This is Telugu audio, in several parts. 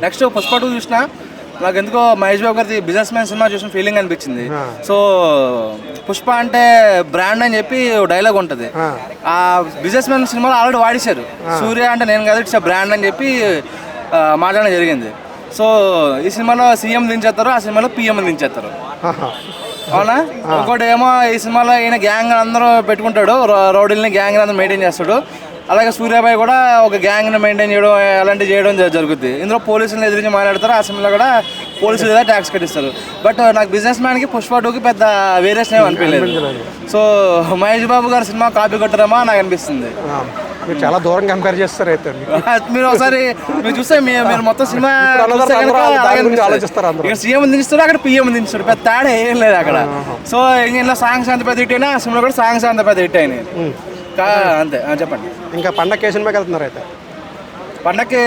నెక్స్ట్ పుష్ప 2 చూసినా నాకు ఎందుకో మహేష్ బాబు గారి బిజినెస్ మ్యాన్ సినిమా చూసిన ఫీలింగ్ అనిపించింది. సో పుష్ప అంటే బ్రాండ్ అని చెప్పి డైలాగ్ ఉంటుంది. ఆ బిజినెస్ మ్యాన్ సినిమాలో ఆల్రెడీ వాడేశారు. సూర్య అంటే నేను కాదు, ఇట్స్ బ్రాండ్ అని చెప్పి మాట్లాడడం జరిగింది. సో ఈ సినిమాలో సీఎం దించేస్తారు, ఆ సినిమాలో పిఎం దించేస్తారు. అవునా? ఇంకోటి ఏమో ఈ సినిమాలో ఈయన గ్యాంగ్ అందరూ పెట్టుకుంటాడు, రౌడీలని గ్యాంగ్ అందరూ మెయింటైన్ చేస్తాడు. అలాగే సూర్యాబాయ్ కూడా ఒక గ్యాంగ్ని మెయింటైన్ చేయడం అలాంటివి చేయడం జరుగుతుంది. ఇందులో పోలీసులను ఎదిరించి మాట్లాడతారు, ఆ సినిమాలో కూడా పోలీసులు ఏదో ట్యాక్స్ కట్టిస్తారు. బట్ నాకు బిజినెస్ మ్యాన్కి పుష్ప 2కి పెద్ద వేరియేషన్ ఏమి అనిపించలేదు. సో మహేష్ బాబు గారి సినిమా కాపీ కొట్టరేమో నాకు అనిపిస్తుంది. మీరు చాలా దూరం కంపేర్ చేస్తారు అయితే. మీరు ఒకసారి మీరు చూస్తే మీరు మొత్తం సినిమా ఆలోచిస్తారు. ఇక్కడ సీఎం దించుతారు, అక్కడ పిఎం దించుతారు, పెద్ద తేడా ఏం లేదు అక్కడ. సో ఇంట్లో సాంగ్స్ అంత పెద్ద హిట్ అయినా ఆ సినిమా కూడా సాంగ్స్ అంత పెద్ద హిట్ అయినాయి అంతే. చెప్పండి. ఇంకా పండగ కేసులకి వెళ్తున్నారు అయితే? పండగకి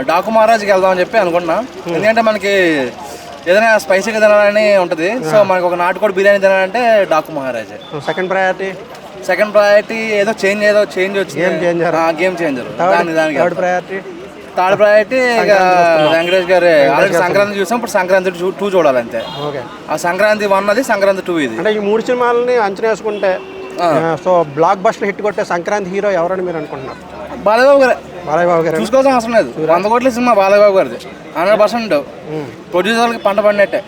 డాకు మహారాజ్కి వెళ్దామని చెప్పి అనుకుంటున్నా. ఎందుకంటే మనకి ఏదైనా స్పైసీగా తినాలని ఉంటుంది. సో మనకి ఒక నాటుకోడి బిర్యానీ తినాలంటే డాకు మహారాజ్. సెకండ్ ప్రయారిటీ ఏదో చేంజ్ వచ్చింది, గేమ్ చేంజర్. దానికి థర్డ్ ప్రయారిటీ వెంకటేష్ గారు ఆల్రెడీ సంక్రాంతి చూసాం, ఇప్పుడు సంక్రాంతి 2 చూడాలంతే. ఆ సంక్రాంతి 1 అది, సంక్రాంతి 2 ఇది. అంటే ఈ 3 సినిమాలని అంచనా వేసుకుంటే సో బ్లాక్ బస్టర్ హిట్ కొట్టే సంక్రాంతి హీరో ఎవరని మీరు అనుకుంటున్నారు? బాలయ్యబాబు గారు. చూసుకోవాల్సిన అవసరం లేదు. 100 కోట్ల సినిమా బాలయ్యబాబు గారిది 100%. ప్రొడ్యూసర్లకి పంట పడినట్టే.